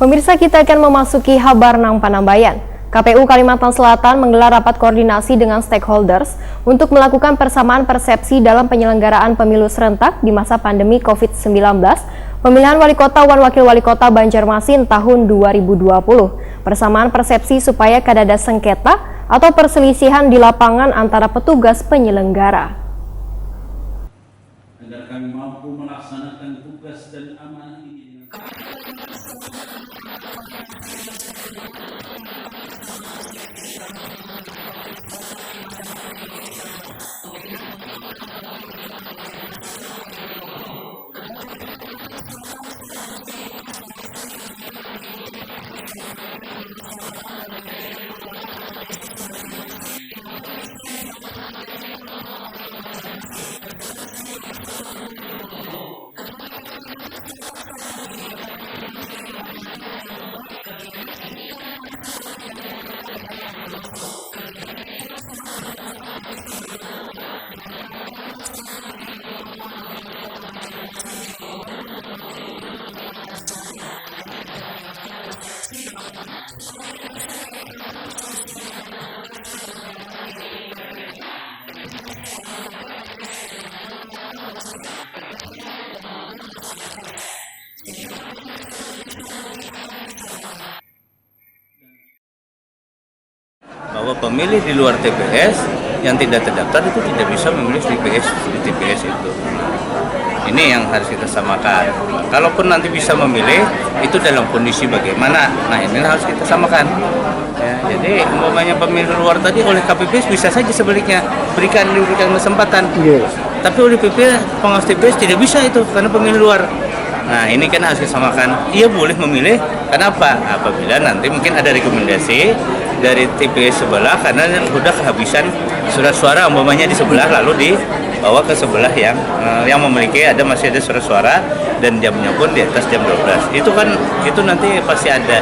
Pemirsa, kita akan memasuki Habar Nang Panambayan. KPU Kalimantan Selatan menggelar rapat koordinasi dengan stakeholders untuk melakukan persamaan persepsi dalam penyelenggaraan pemilu serentak di masa pandemi COVID-19, pemilihan wali kota dan wakil wali kota Banjarmasin tahun 2020. Persamaan persepsi supaya kadada sengketa atau perselisihan di lapangan antara petugas penyelenggara. Agar kami mampu melaksanakan tugas dan amanah ini dengan bahwa pemilih di luar TPS yang tidak terdaftar itu tidak bisa memilih di TPS itu. Ini yang harus kita samakan. Kalaupun nanti bisa memilih, itu dalam kondisi bagaimana? Nah, ini harus kita samakan. Ya, jadi umpamanya pemilih luar tadi oleh KPPS bisa saja sebaliknya diberikan kesempatan. Tapi oleh pengawas TPS tidak bisa itu karena pemilih luar. Nah, ini kan harus disamakan. Ia boleh memilih, kenapa? Apabila nanti mungkin ada rekomendasi dari TPS sebelah karena sudah kehabisan surat suara umpamanya di sebelah, lalu dibawa ke sebelah yang memiliki masih ada surat suara dan jamnya pun di atas jam 12. Itu nanti pasti ada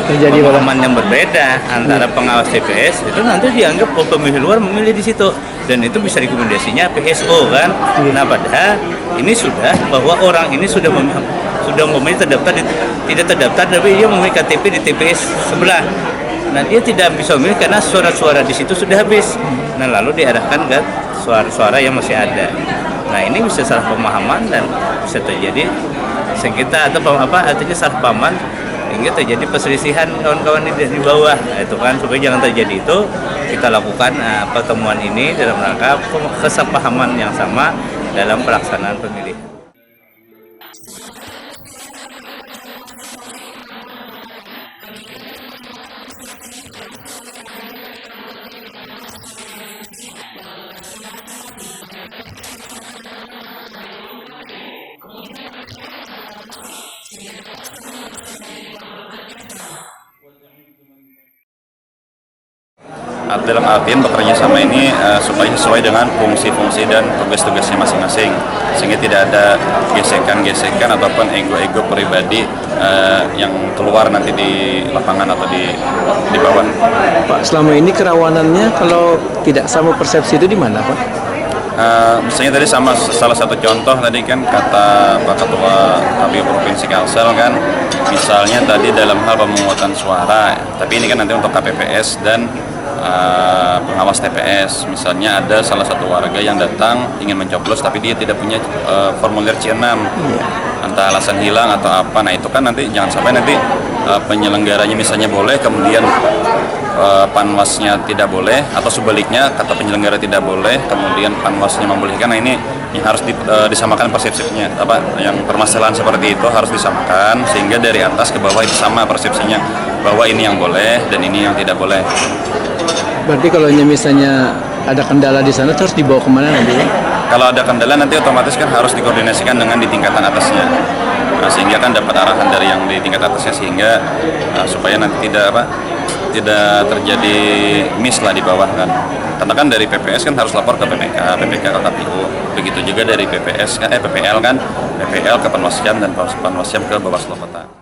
terjadi pemahaman yang berbeda antara pengawas TPS, itu nanti dianggap pemilih luar memilih di situ dan itu bisa rekomendasinya PSO kan. Nah, padahal ini sudah bahwa orang ini sudah memilih terdaftar tidak terdaftar tapi dia memilih KTP di TPS sebelah. Nah, dia tidak bisa memilih karena suara-suara di situ sudah habis. Nah, lalu diarahkan ke suara-suara yang masih ada. Nah, ini bisa salah pemahaman dan bisa terjadi sengketa atau artinya salah pahaman hingga terjadi perselisihan kawan-kawan di bawah. Nah, itu kan supaya jangan terjadi itu kita lakukan pertemuan ini dalam rangka kesepahaman yang sama dalam pelaksanaan pemilihan. Dalam artian bekerja sama ini supaya sesuai dengan fungsi-fungsi dan tugas-tugasnya masing-masing, sehingga tidak ada gesekan-gesekan ataupun ego-ego pribadi yang keluar nanti di lapangan atau di bawah. Pak, selama ini kerawanannya kalau tidak sama persepsi itu di mana, Pak? Misalnya tadi sama salah satu contoh tadi kan kata Pak Ketua KPU Provinsi Kalsel kan, misalnya tadi dalam hal pemungutan suara, tapi ini kan nanti untuk KPPS dan pengawas TPS. Misalnya ada salah satu warga yang datang ingin mencoblos tapi dia tidak punya formulir C6, entah alasan hilang atau apa. Nah, itu kan nanti jangan sampai nanti penyelenggaranya misalnya boleh kemudian panwasnya tidak boleh, atau sebaliknya kata penyelenggara tidak boleh kemudian panwasnya membolehkan. Nah, ini yang harus disamakan persepsinya. Yang permasalahan seperti itu harus disamakan sehingga dari atas ke bawah itu sama persepsinya bahwa ini yang boleh dan ini yang tidak boleh. Berarti kalau misalnya ada kendala di sana terus dibawa kemana nanti? Kalau ada kendala nanti otomatis kan harus dikoordinasikan dengan di tingkatan atasnya. Nah, sehingga kan dapat arahan dari yang di tingkat atasnya sehingga supaya nanti tidak terjadi miss lah di bawah kan. Karena kan dari PPS kan harus lapor ke PPK ke KPU. Begitu juga dari PPL ke Panwascam dan Panwascam ke Bawaslu Kota.